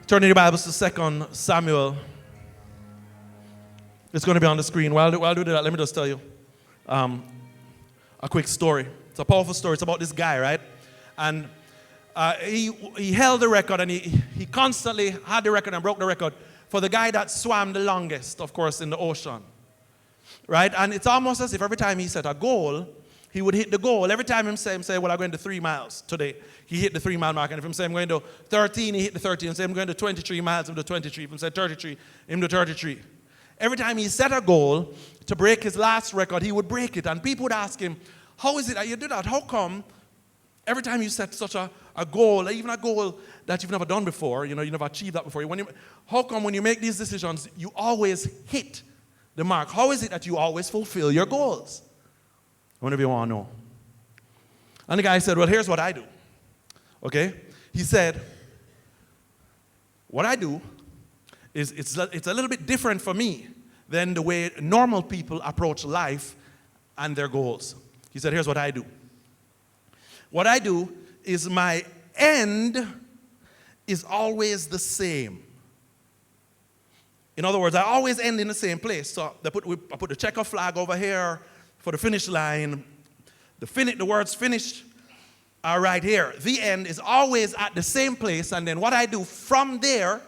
Turn your Bibles to 2 Samuel. It's going to be on the screen. While I do that, let me just tell you a quick story. It's a powerful story. It's about this guy, right? And he held the record, and he constantly had the record and broke the record for the guy that swam the longest, of course, in the ocean. Right? And it's almost as if every time he set a goal, he would hit the goal. Every time him say, well, I'm going to 3 miles today, he hit the 3 mile mark. And if him say, I'm going to 13, he hit the 13. And say, I'm going to 23 miles, him do 23. If him say 33, him do 33. Every time he set a goal to break his last record, he would break it. And people would ask him, how is it that you do that? How come every time you set such a goal, even a goal that you've never done before, you never achieved that before, how come when you make these decisions, you always hit the mark? How is it that you always fulfill your goals? Whenever you want to know. And the guy said, well, here's what I do. Okay? He said, what I do is it's a little bit different for me than the way normal people approach life and their goals. He said, here's what I do. What I do is my end is always the same. In other words, I always end in the same place. So I put the checker flag over here for the finish line. The words finished are right here. The end is always at the same place, and then what I do from there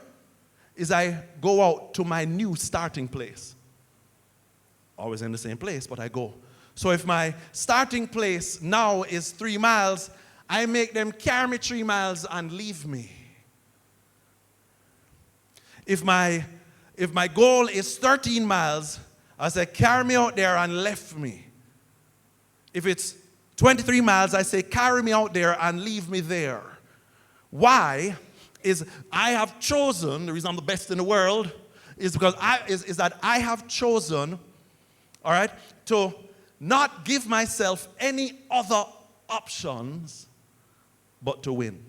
is I go out to my new starting place. Always in the same place, but I go. So if my starting place now is 3 miles, I make them carry me 3 miles and leave me. If my goal is 13 miles, I say, carry me out there and left me. If it's 23 miles, I say, carry me out there and leave me there. Why? Is I have chosen, the reason I'm the best in the world, is because I have chosen, all right, to not give myself any other options but to win.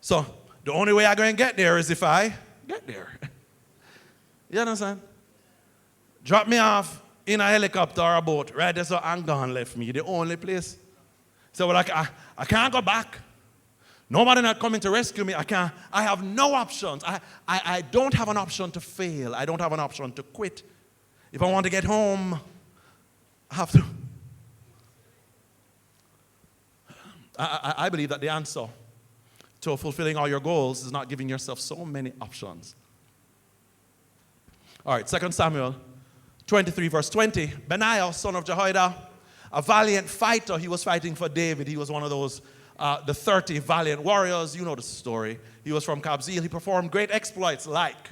So the only way I'm going to get there is if I get there. You understand? Drop me off in a helicopter or a boat, right there, so I'm gone, left me. The only place. So well, I can't go back. Nobody not coming to rescue me. I have no options. I don't have an option to fail. I don't have an option to quit. If I want to get home, I have to. I believe that the answer to fulfilling all your goals is not giving yourself so many options. All right, 2 Samuel 23, verse 20. Benaiah, son of Jehoiada, a valiant fighter. He was fighting for David. He was one of those, the 30 valiant warriors. You know the story. He was from Kabzeel. He performed great exploits like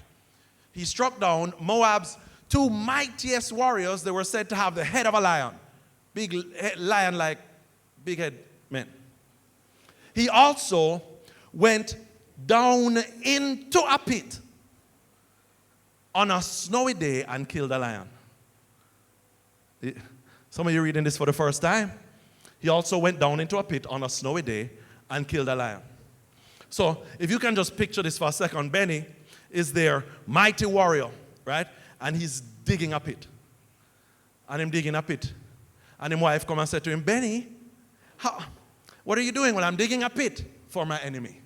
he struck down Moab's 2 mightiest warriors. They were said to have the head of a lion. Big lion like big head men. He also went down into a pit on a snowy day and killed a lion. Some of you reading this for the first time. He also went down into a pit on a snowy day and killed a lion. So if you can just picture this for a second, Benny is their mighty warrior, right? And he's digging a pit. And him digging a pit. And his wife come and said to him, Benny, what are you doing? Well, I'm digging a pit for my enemy.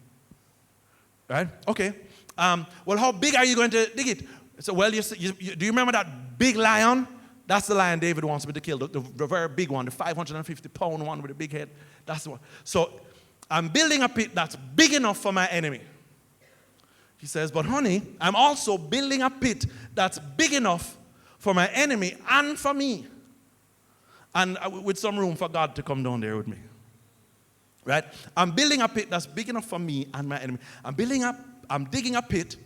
Right? Okay. Well, how big are you going to dig it? So, well, do you remember that big lion? That's the lion David wants me to kill, the very big one, the 550-pound one with the big head. That's the one. So I'm building a pit that's big enough for my enemy. He says, but honey, I'm also building a pit that's big enough for my enemy and for me. And with some room for God to come down there with me. Right? I'm building a pit that's big enough for me and my enemy. I'm digging a pit,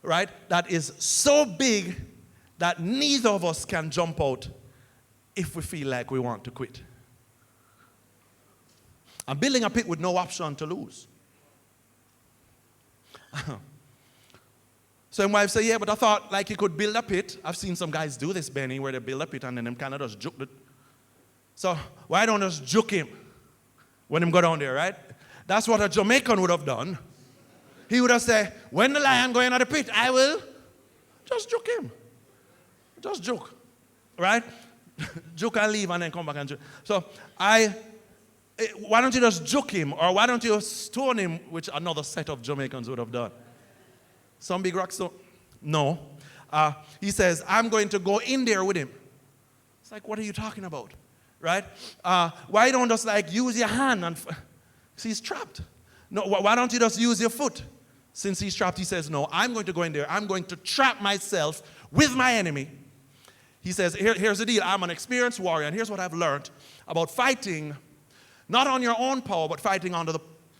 right, that is so big that neither of us can jump out if we feel like we want to quit. I'm building a pit with no option to lose. So my wife said, yeah, but I thought like you could build a pit. I've seen some guys do this, Benny, where they build a pit and then them kind of just juke it. So why don't just juke him when him go down there, right? That's what a Jamaican would have done. He would have said, when the lion go into the pit, I will just juke him. Just juke, right? Juke and leave and then come back and juke. So I Why don't you just juke him? Or why don't you stone him, which another set of Jamaicans would have done? Some big rock stone? No. He says, I'm going to go in there with him. It's like, what are you talking about? Right? Why don't just like use your hand? And see, he's trapped. No, why don't you just use your foot? Since he's trapped, he says, no, I'm going to go in there. I'm going to trap myself with my enemy. He says, here's the deal. I'm an experienced warrior, and here's what I've learned about fighting, not on your own power, but fighting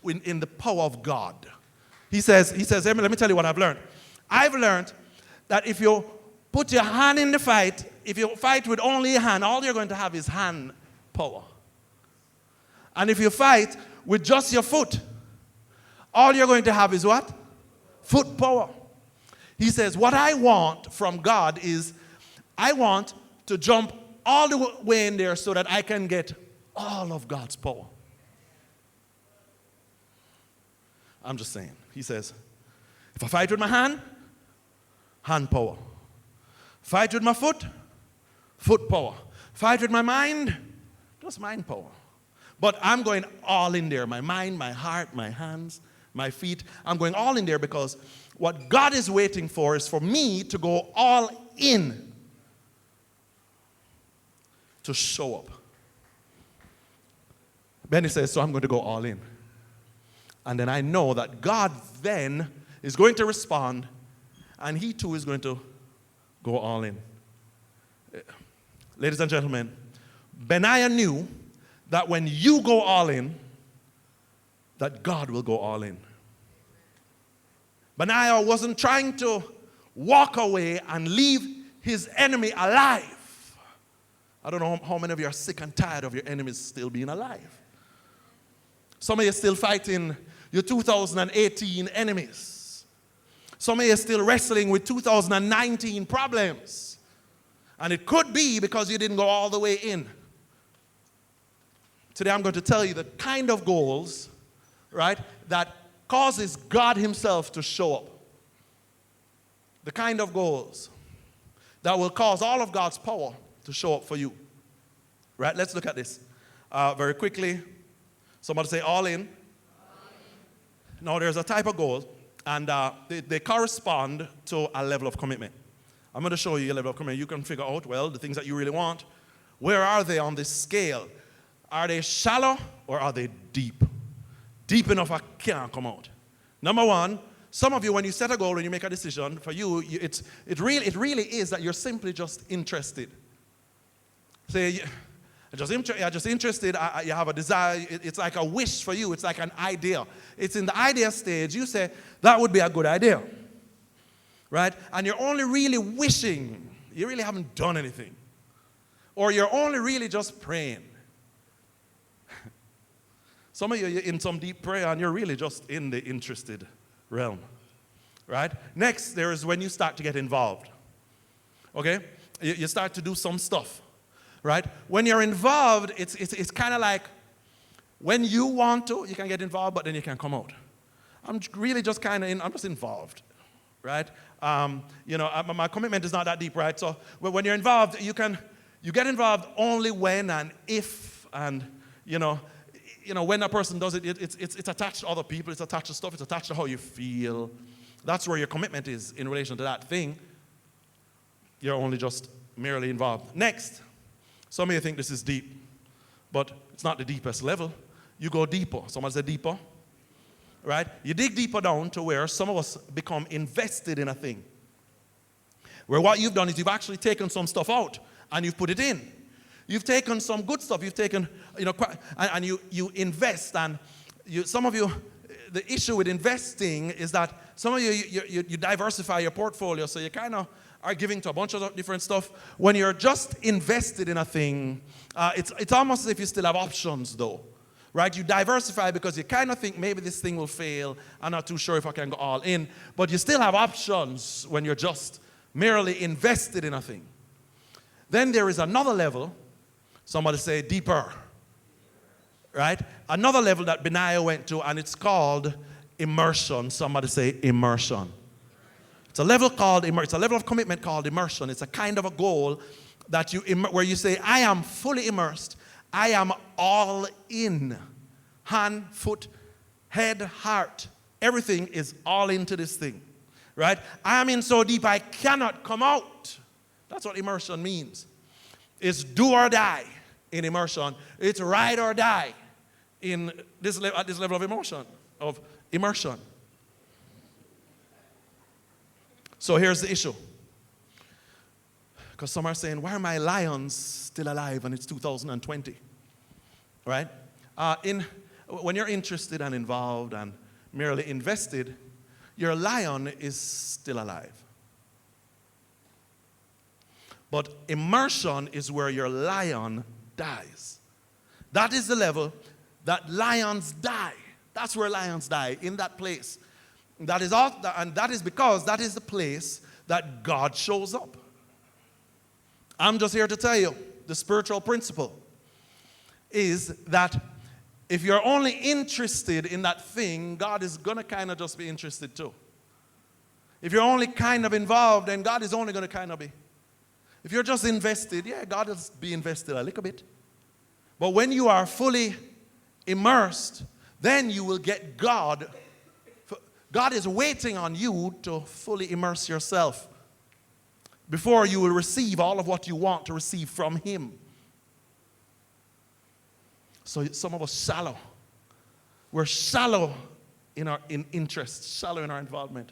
in the power of God. He says, let me tell you what I've learned. I've learned that if you put your hand in the fight, if you fight with only your hand, all you're going to have is hand power. And if you fight with just your foot, all you're going to have is what? Foot power. He says, what I want from God is, I want to jump all the way in there so that I can get all of God's power. I'm just saying. He says, if I fight with my hand, hand power. Fight with my foot, foot power. Fight with my mind, just mind power. But I'm going all in there. My mind, my heart, my hands, my feet. I'm going all in there because what God is waiting for is for me to go all in to show up. Benny says, so I'm going to go all in. And then I know that God then is going to respond, and he too is going to go all in. Ladies and gentlemen, Benaiah knew that when you go all in, that God will go all in. Benaiah wasn't trying to walk away and leave his enemy alive. I don't know how many of you are sick and tired of your enemies still being alive. Some of you are still fighting your 2018 enemies. Some of you are still wrestling with 2019 problems. And it could be because you didn't go all the way in. Today I'm going to tell you the kind of goals, right, that causes God himself to show up. The kind of goals that will cause all of God's power to show up for you. Right, let's look at this very quickly. Somebody say all in. Now there's a type of goal, and they correspond to a level of commitment. I'm going to show you a level of commitment. You can figure out, well, the things that you really want, where are they on this scale? Are they shallow or are they deep? Deep enough I can't come out. Number one, some of you, when you set a goal, when you make a decision, for you, it really is that you're simply just interested. Say, you're just interested, you have a desire, it's like a wish for you, it's like an idea. It's in the idea stage, you say, that would be a good idea. Right? And you're only really wishing, you really haven't done anything. Or you're only really just praying. Some of you, you're in some deep prayer and you're really just in the interested realm. Right? Next, there is when you start to get involved. Okay? You start to do some stuff. Right? When you're involved, it's kind of like when you want to, you can get involved, but then you can come out. I'm really just kind of I'm just involved. Right? My commitment is not that deep, right? So when you're involved, you get involved only when and if, and when a person does it, it's attached to other people, it's attached to stuff, it's attached to how you feel. That's where your commitment is in relation to that thing. You're only just merely involved. Next, some of you think this is deep, but it's not the deepest level. You go deeper. Someone said deeper. Right? You dig deeper down to where some of us become invested in a thing. Where what you've done is you've actually taken some stuff out and you've put it in. You've taken some good stuff. You've taken, and you invest. And some of you, the issue with investing is that some of you diversify your portfolio. So you kind of are giving to a bunch of different stuff. When you're just invested in a thing, it's almost as if you still have options though. Right? You diversify because you kind of think maybe this thing will fail. I'm not too sure if I can go all in. But you still have options when you're just merely invested in a thing. Then there is another level. Somebody say deeper. Right? Another level that Benaiah went to, and it's called immersion. Somebody say immersion. It's a level it's a level of commitment called immersion. It's a kind of a goal that where you say, I am fully immersed. I am all in. Hand, foot, head, heart. Everything is all into this thing. Right? I am in so deep I cannot come out. That's what immersion means. It's do or die in immersion. It's ride or die in this at this level of immersion. So here's the issue. Because some are saying, why are my lions still alive and it's 2020? Right? When you're interested and involved and merely invested, your lion is still alive. But immersion is where your lion dies. That is the level that lions die. That's where lions die, in that place. That is all, and that is because that is the place that God shows up. I'm just here to tell you, the spiritual principle is that if you're only interested in that thing, God is going to kind of just be interested too. If you're only kind of involved, then God is only going to kind of be. If you're just invested, yeah, God will be invested a little bit. But when you are fully immersed, then you will get God. God is waiting on you to fully immerse yourself before you will receive all of what you want to receive from Him. So some of us shallow. We're shallow in our interest, shallow in our involvement.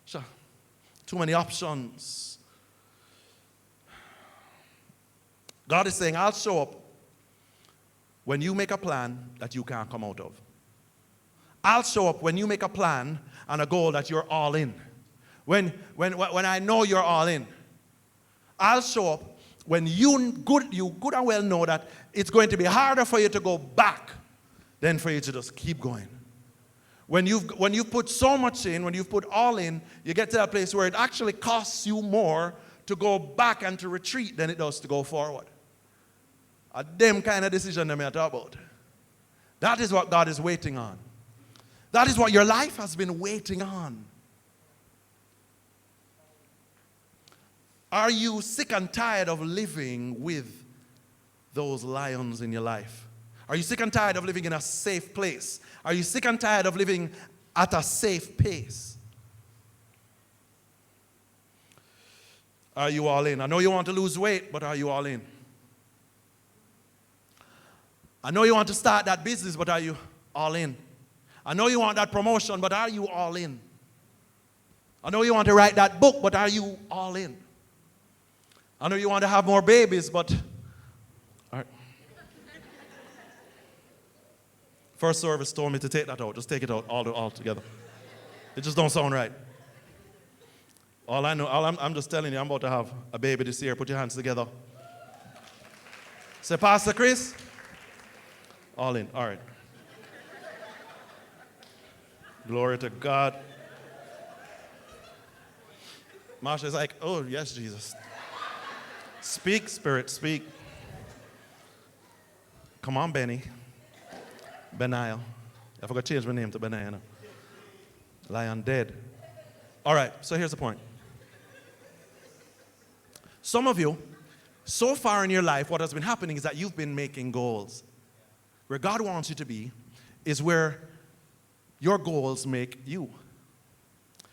Too many options. God is saying, I'll show up when you make a plan that you can't come out of. I'll show up when you make a plan and a goal that you're all in. When I know you're all in. I'll show up when you good and well know that it's going to be harder for you to go back than for you to just keep going. When you've put so much in, when you've put all in, you get to that place where it actually costs you more to go back and to retreat than it does to go forward. A them kind of decision that I talk about. That is what God is waiting on. That is what your life has been waiting on. Are you sick and tired of living with those lions in your life? Are you sick and tired of living in a safe place? Are you sick and tired of living at a safe pace? Are you all in? I know you want to lose weight, but are you all in? I know you want to start that business, but are you all in? I know you want that promotion, but are you all in? I know you want to write that book, but are you all in? I know you want to have more babies, but... All right. First service told me to take that out. Just take it out all together. It just don't sound right. I'm just telling you, I'm about to have a baby this year. Put your hands together. Say, Pastor Chris. All in. All right. Glory to God. Marsha is like, oh, yes, Jesus. Speak, Spirit, speak. Come on, Benny. Benaiah. I forgot to change my name to Benaiah now. Lion dead. All right, so here's the point. Some of you, so far in your life, what has been happening is that you've been making goals. Where God wants you to be is where your goals make you.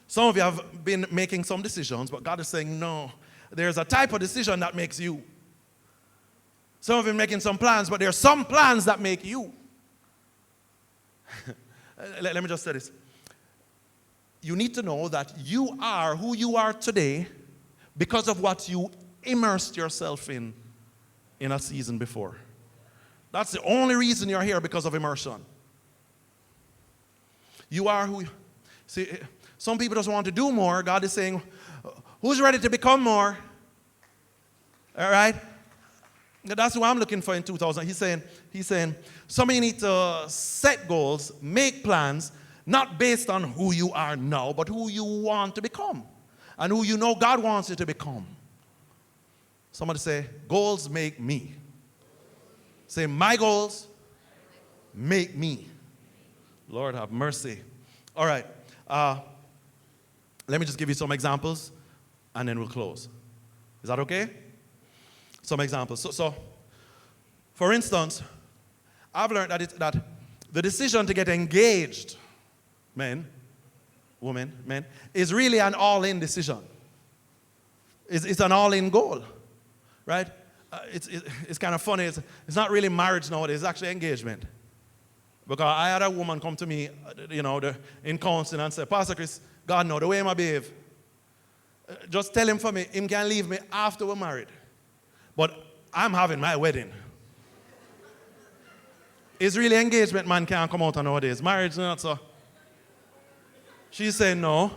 Some of you have been making some decisions, but God is saying, no, there's a type of decision that makes you. Some of you are making some plans, but there are some plans that make you. Let me just say this. You need to know that you are who you are today because of what you immersed yourself in a season before. That's the only reason you're here, because of immersion. You are who... See, some people just want to do more. God is saying, who's ready to become more? All right? That's what I'm looking for in 2000. He's saying, some of you need to set goals, make plans, not based on who you are now, but who you want to become and who you know God wants you to become. Somebody say, goals make me. Say, my goals make me. Lord have mercy. All right. Let me just give you some examples, and then we'll close. Is that okay? Some examples. So For instance, I've learned that the decision to get engaged, men, women, men, is really an all-in decision. It's an all-in goal, right? It's kind of funny. It's not really marriage nowadays. It's actually engagement. Because I had a woman come to me, in counseling and say, Pastor Chris, God know the way I behave. Just tell him for me, him can leave me after we're married. But I'm having my wedding. It's really engagement man can't come out nowadays. Marriage not so. She said no.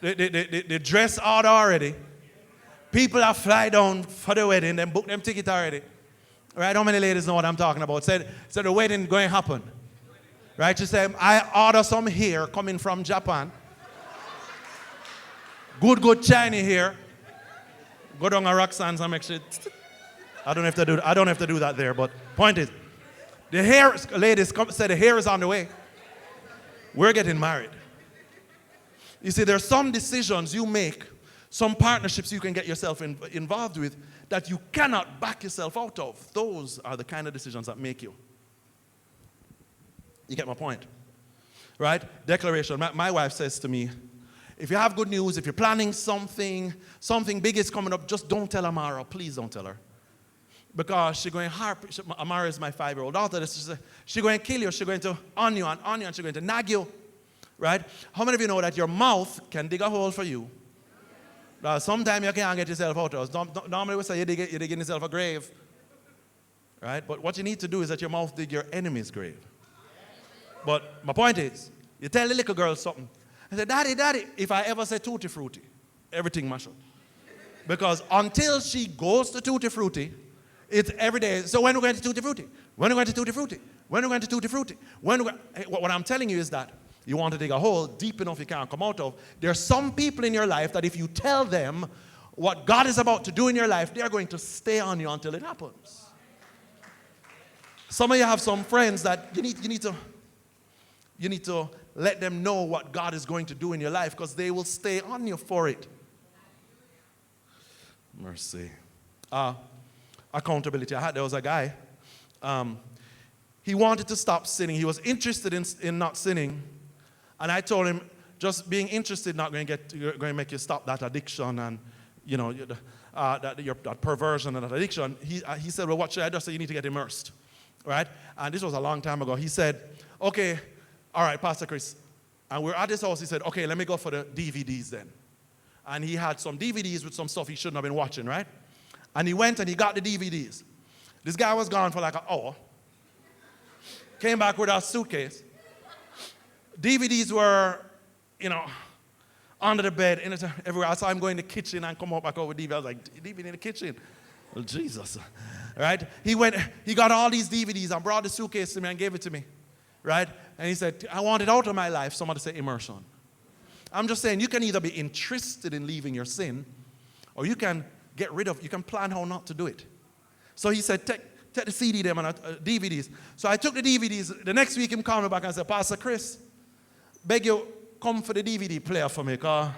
They dress out already. People are fly down for the wedding. They book them ticket already. Right? How many ladies know what I'm talking about? Said the wedding going to happen. Right? She said, I order some hair coming from Japan. Good shiny hair. Go down a Roxanne's and make sure. I don't have to do that there, but point is, the hair, ladies said the hair is on the way. We're getting married. You see, there's some decisions you make, some partnerships you can get yourself involved with that you cannot back yourself out of. Those are the kind of decisions that make you. You get my point? Right? Declaration. My wife says to me, if you have good news, if you're planning something big is coming up, just don't tell Amara. Please don't tell her. Because she's going to harp. Amara is my 5-year-old daughter. She's going to kill you. She's going to on you, and she's going to nag you. Right? How many of you know that your mouth can dig a hole for you? Sometimes you can't get yourself out of it. Normally we say you're digging yourself a grave. Right? But what you need to do is that your mouth dig your enemy's grave. But my point is, you tell the little girl something. I say, Daddy, if I ever say Tutti Frutti, everything mash up. Because until she goes to Tutti Frutti, it's every day. So when are we going to Tutti Frutti? When are we going to Tutti Frutti? When are we going to Tutti Frutti? What I'm telling you is that you want to dig a hole deep enough you can't come out of. There are some people in your life that if you tell them what God is about to do in your life, they are going to stay on you until it happens. Some of you have some friends that you need to let them know what God is going to do in your life because they will stay on you for it. Mercy. Accountability. There was a guy. He wanted to stop sinning. He was interested in not sinning. And I told him, just being interested not going to make you stop that addiction and, that perversion and that addiction. He said, well, what should I do? So you need to get immersed. Right? And this was a long time ago. He said, okay, all right, Pastor Chris. And we're at his house. He said, okay, let me go for the DVDs then. And he had some DVDs with some stuff he shouldn't have been watching, right? And he went and he got the DVDs. This guy was gone for like an hour. Came back with a suitcase. DVDs were, under the bed, everywhere. I saw him go in the kitchen and come up back over DVD. I was like, DVD in the kitchen? Well, Jesus. Right? He got all these DVDs and brought the suitcase to me and gave it to me. Right? And he said, I want it out of my life. Somebody say immersion. I'm just saying, you can either be interested in leaving your sin, or you can you can plan how not to do it. So he said, take the CD them and DVDs. So I took the DVDs. The next week, he called me back and said, Pastor Chris, beg you, come for the DVD player for me, because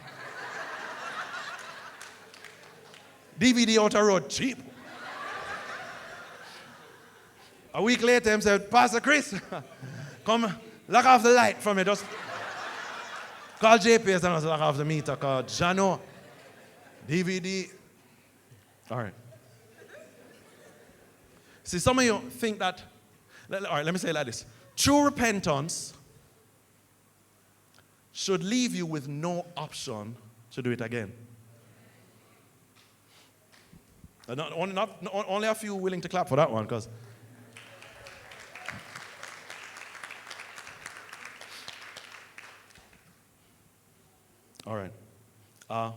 DVD out the road cheap. A week later, he said, Pastor Chris, come lock off the light for me. Just call JPS and lock off the meter, because Jano, DVD. All right. See, some of you think that, all right, let me say it like this. True repentance should leave you with no option to do it again. Only a few willing to clap for that one, because all right.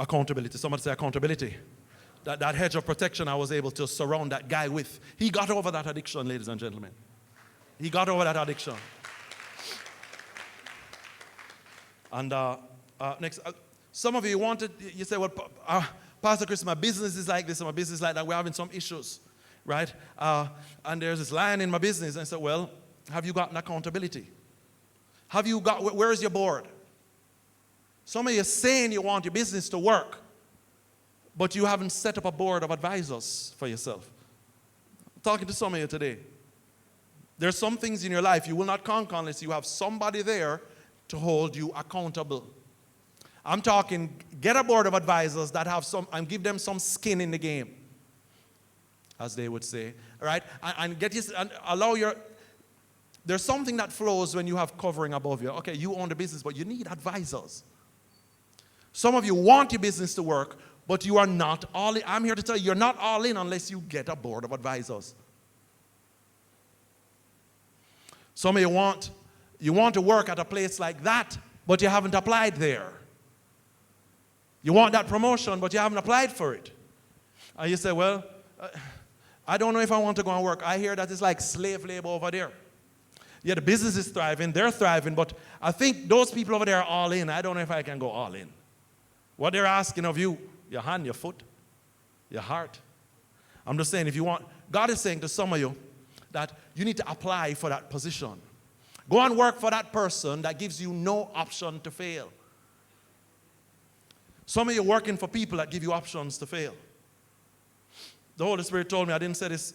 Accountability. Somebody say accountability. That hedge of protection I was able to surround that guy with. He got over that addiction, ladies and gentlemen. He got over that addiction. And next, some of you you say, well, Pastor Chris, my business is like this, and my business is like that. We're having some issues, right? And there's this lion in my business. And I said, well, have you gotten accountability? Where is your board? Some of you are saying you want your business to work, but you haven't set up a board of advisors for yourself. I'm talking to some of you today. There's some things in your life you will not conquer unless you have somebody there to hold you accountable. I'm talking, get a board of advisors that have some, and give them some skin in the game, as they would say, right? And get this, and allow your, there's something that flows when you have covering above you. Okay, you own the business, but you need advisors. Some of you want your business to work, but you are not all in. I'm here to tell you, you're not all in unless you get a board of advisors. Some of you want to work at a place like that, but you haven't applied there. You want that promotion, but you haven't applied for it. And you say, well, I don't know if I want to go and work. I hear that it's like slave labor over there. Yeah, the business is thriving, they're thriving, but I think those people over there are all in. I don't know if I can go all in. What they're asking of you, your hand, your foot, your heart. I'm just saying, if you want, God is saying to some of you that you need to apply for that position. Go and work for that person that gives you no option to fail. Some of you are working for people that give you options to fail. The Holy Spirit told me, I didn't say this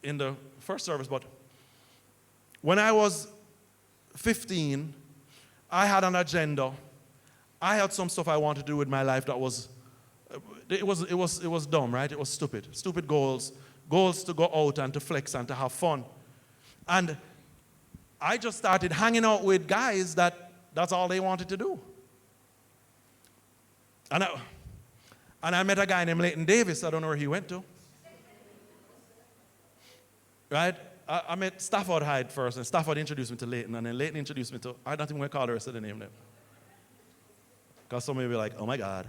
in the first service, but when I was 15, I had an agenda. I had some stuff I wanted to do with my life that was dumb, right? It was stupid. Stupid goals to go out and to flex and to have fun. And I just started hanging out with guys that's all they wanted to do. And I met a guy named Leighton Davis. I don't know where he went to. Right? I met Stafford Hyde first, and Stafford introduced me to Leighton, and then Leighton introduced me to, I don't even want to call the rest of the name there. Because some of you will be like, oh my God,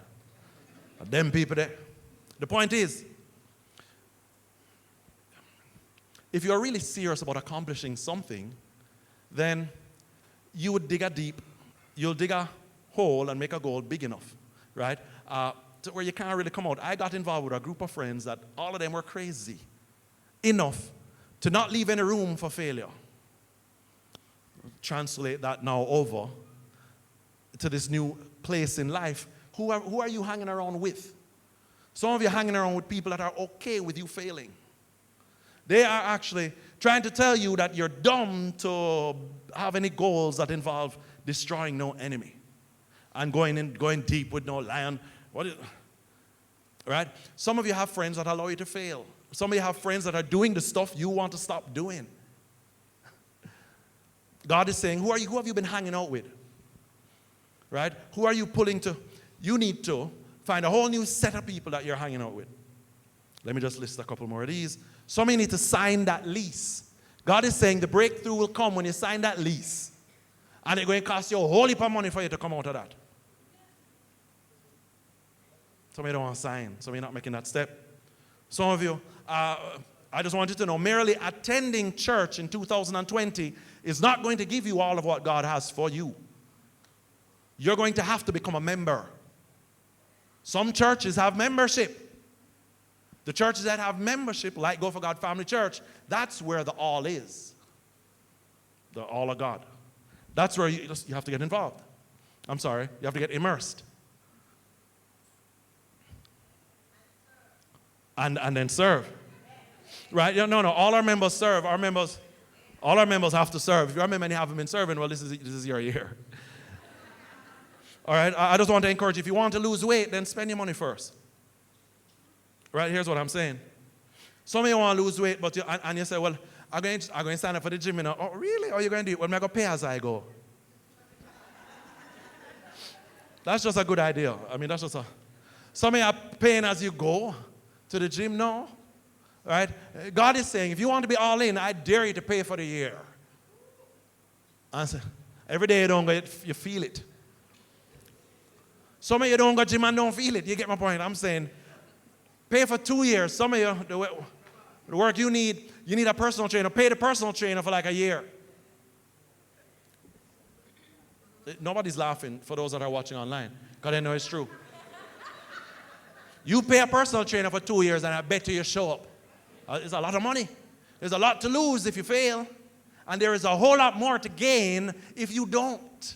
them people there. The point is, if you're really serious about accomplishing something, then you would dig you'll dig a hole and make a goal big enough, right? To where you can't really come out. I got involved with a group of friends that all of them were crazy enough to not leave any room for failure. Translate that now over to this new place in life. Who are you hanging around with? Some of you are hanging around with people that are okay with you failing. They are actually trying to tell you that you're dumb to have any goals that involve destroying no enemy and going deep with no lion. Right? Some of you have friends that allow you to fail. Some of you have friends that are doing the stuff you want to stop doing. God is saying, who have you been hanging out with? Right? Who are you pulling to? You need to find a whole new set of people that you're hanging out with. Let me just list a couple more of these. Some of you need to sign that lease. God is saying the breakthrough will come when you sign that lease. And it's going to cost you a whole heap of money for you to come out of that. Some of you don't want to sign. Some of you are not making that step. Some of you, I just want you to know, merely attending church in 2020 is not going to give you all of what God has for you. You're going to have to become a member. Some churches have membership. The churches that have membership, like Go for God Family Church, that's where the all is. The all of God. That's where you have to get involved. I'm sorry, you have to get immersed. And then serve. Right? No, all our members serve. All our members have to serve. If you're a member and you haven't been serving, well, this is your year. All right? I just want to encourage you, if you want to lose weight, then spend your money first. Right? Here's what I'm saying. Some of you want to lose weight, but you say, well, I'm going to sign up for the gym. You know. Oh, really? Or are you going to do it? Well, I'm going to pay as I go. That's just a good idea. I mean, that's just some of you are paying as you go to the gym. No. Right? God is saying, if you want to be all in, I dare you to pay for the year. And so, every day you don't go, you feel it. Some of you don't go to the gym and don't feel it. You get my point? I'm saying, pay for 2 years. Some of you, the work you need a personal trainer. Pay the personal trainer for like a year. Nobody's laughing for those that are watching online, because they know it's true. You pay a personal trainer for 2 years and I bet you show up. It's a lot of money. There's a lot to lose if you fail. And there is a whole lot more to gain if you don't.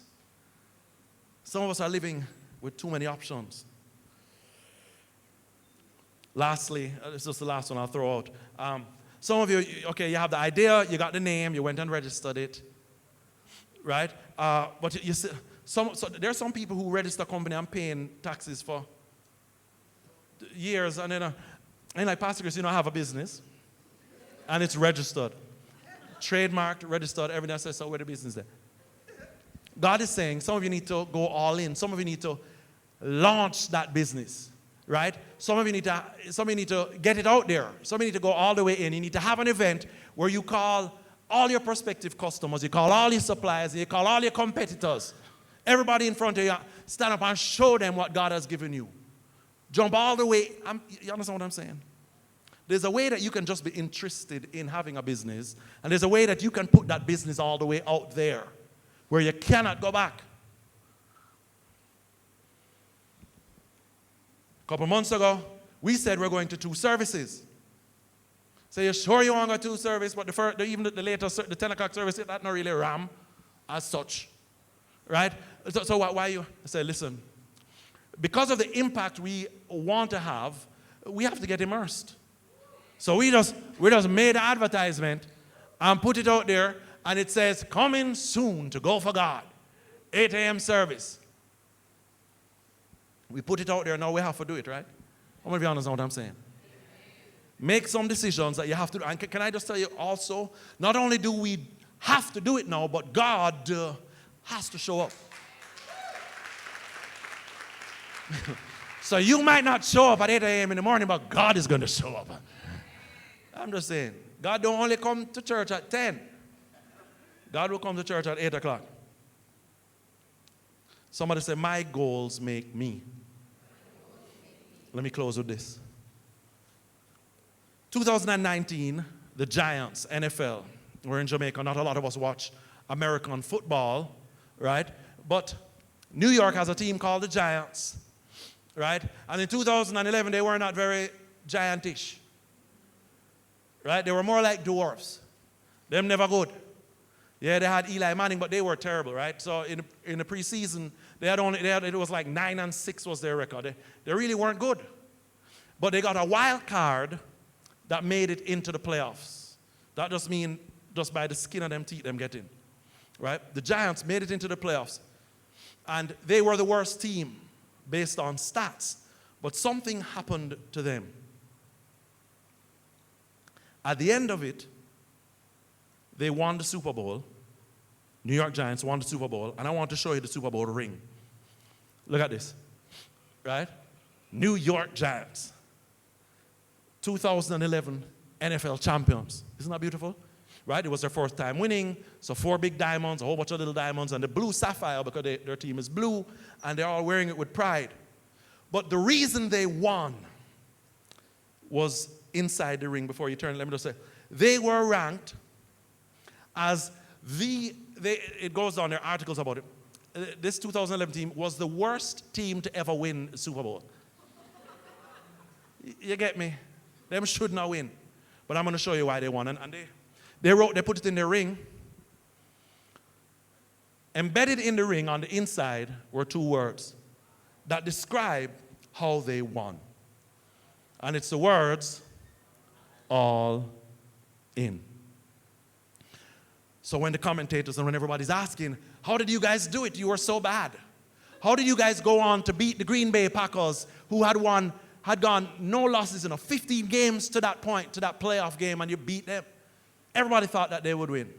Some of us are living with too many options. Lastly, this is the last one I'll throw out. Some of you, okay, you have the idea, you got the name, you went and registered it, right? But you see, so there are some people who register a company and paying taxes for years, and then, like, Pastor Chris, I have a business, and it's registered, trademarked, registered, everything. I says, so where the business there? God is saying, some of you need to go all in. Some of you need to launch that business, right? Some of you need to get it out there. Some of you need to go all the way in. You need to have an event where you call all your prospective customers, you call all your suppliers, you call all your competitors, everybody in front of you, stand up and show them what God has given you. Jump all the way. You understand what I'm saying? There's a way that you can just be interested in having a business, and there's a way that you can put that business all the way out there where you cannot go back. A couple months ago, we said we're going to 2 services. So you're sure you want to go 2 services, but even the later, the 10 o'clock service, that's not really ram as such, right? So why you? I said, listen, because of the impact we want to have to get immersed. So we just made an advertisement and put it out there, and it says, coming soon to Go for God, 8 a.m. service. We put it out there, now we have to do it, right? How many of you understand what I'm saying? Make some decisions that you have to do. And can I just tell you also, not only do we have to do it now, but God has to show up. So you might not show up at 8 a.m. in the morning, but God is going to show up. I'm just saying, God don't only come to church at 10. God will come to church at 8 o'clock. Somebody say, my goals make me. Let me close with this. 2019, the Giants, NFL. We're in Jamaica. Not a lot of us watch American football, right? But New York has a team called the Giants, right? And in 2011, they were not very giantish, right? They were more like dwarfs. Them never good. Yeah, they had Eli Manning, but they were terrible, right? So in the preseason, it was like 9-6 was their record. They really weren't good. But they got a wild card that made it into the playoffs. That just means just by the skin of them teeth them get in, right? The Giants made it into the playoffs. And they were the worst team based on stats. But something happened to them. At the end of it, they won the Super Bowl. New York Giants won the Super Bowl. And I want to show you the Super Bowl ring. Look at this, right? New York Giants. 2011 NFL champions. Isn't that beautiful? Right? It was their first time winning. So 4 big diamonds, a whole bunch of little diamonds, and the blue sapphire because their team is blue, and they're all wearing it with pride. But the reason they won was inside the ring. Before you turn, let me just say, they were ranked as it goes on, there are articles about it. This 2011 team was the worst team to ever win the Super Bowl. You get me? Them should not win. But I'm going to show you why they won. And they put it in the ring. Embedded in the ring on the inside were 2 words that describe how they won. And it's the words, all in. So when the commentators and when everybody's asking, how did you guys do it? You were so bad. How did you guys go on to beat the Green Bay Packers, who had gone no losses in 15 games to that point, to that playoff game, and you beat them? Everybody thought that they would win.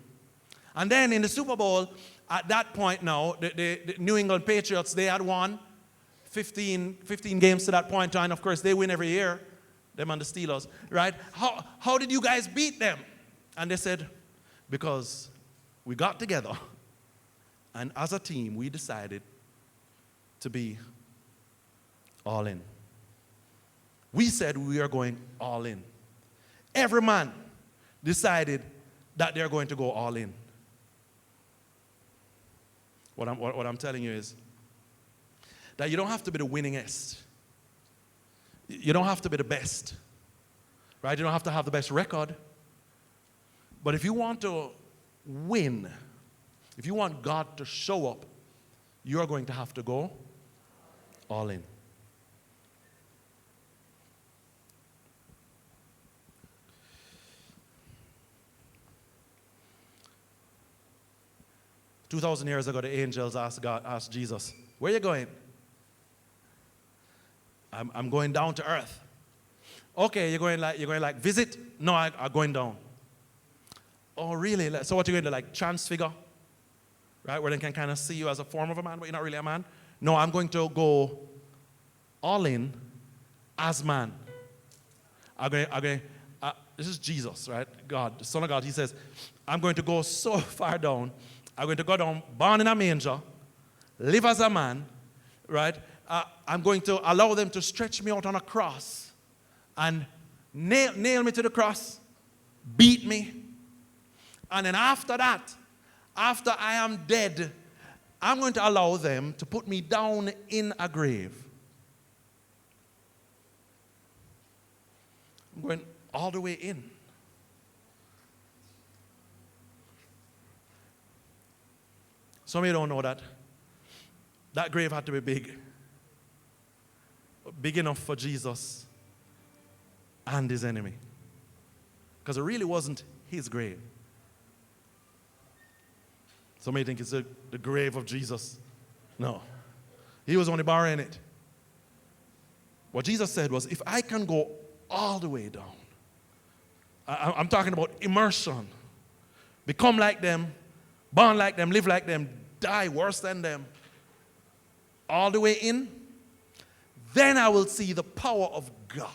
And then in the Super Bowl, at that point now, the New England Patriots, they had won 15 games to that point, and of course they win every year, them and the Steelers, right? How did you guys beat them? And they said, because we got together, and as a team, we decided to be all in. We said we are going all in. Every man decided that they're going to go all in. What I'm telling you is that you don't have to be the winningest. You don't have to be the best, right? You don't have to have the best record. But if you want to win, if you want God to show up, you are going to have to go all in. 2,000 years ago, the angels asked Jesus, where are you going? I'm going down to earth. Okay, you're going like visit? No, I'm going down. Oh, really? So what, you're going to like transfigure? Right, where they can kind of see you as a form of a man, but you're not really a man? No, I'm going to go all in as man. This is Jesus, right? God, the Son of God. He says, I'm going to go so far down. I'm going to go down, born in a manger, live as a man, right? I'm going to allow them to stretch me out on a cross and nail me to the cross, beat me. And then after that, after I am dead, I'm going to allow them to put me down in a grave. I'm going all the way in. Some of you don't know that. That grave had to be big. Big enough for Jesus and his enemy. Because it really wasn't his grave. Some may think it's the grave of Jesus. No. He was only borrowing it. What Jesus said was, if I can go all the way down, I'm talking about immersion, become like them, born like them, live like them, die worse than them, all the way in, then I will see the power of God.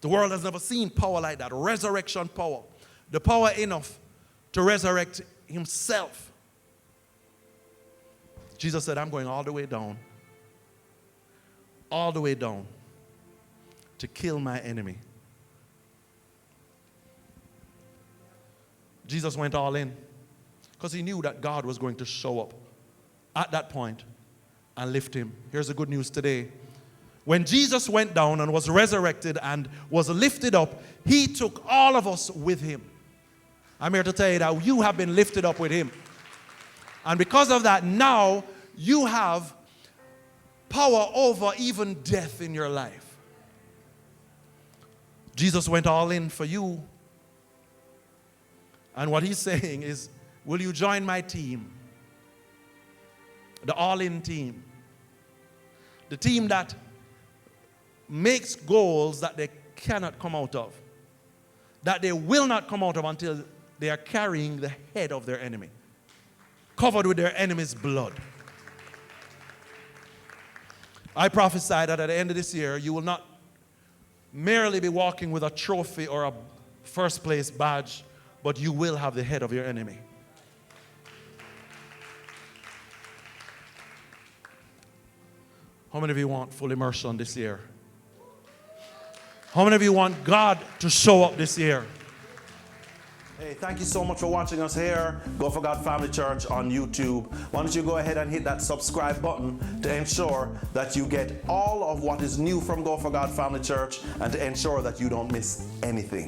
The world has never seen power like that, resurrection power. The power enough to resurrect himself. Jesus said, I'm going all the way down to kill my enemy. Jesus went all in because he knew that God was going to show up at that point and lift him. Here's the good news today. When Jesus went down and was resurrected and was lifted up, he took all of us with him. I'm here to tell you that you have been lifted up with him. And because of that, now you have power over even death in your life. Jesus went all in for you. And what he's saying is, will you join my team? The all-in team. The team that makes goals that they cannot come out of. That they will not come out of until they are carrying the head of their enemy. Covered with their enemy's blood. I prophesy that at the end of this year, you will not merely be walking with a trophy or a first place badge, but you will have the head of your enemy. How many of you want full immersion this year? How many of you want God to show up this year? Hey, thank you so much for watching us here, Go for God Family Church on YouTube. Why don't you go ahead and hit that subscribe button to ensure that you get all of what is new from Go for God Family Church and to ensure that you don't miss anything.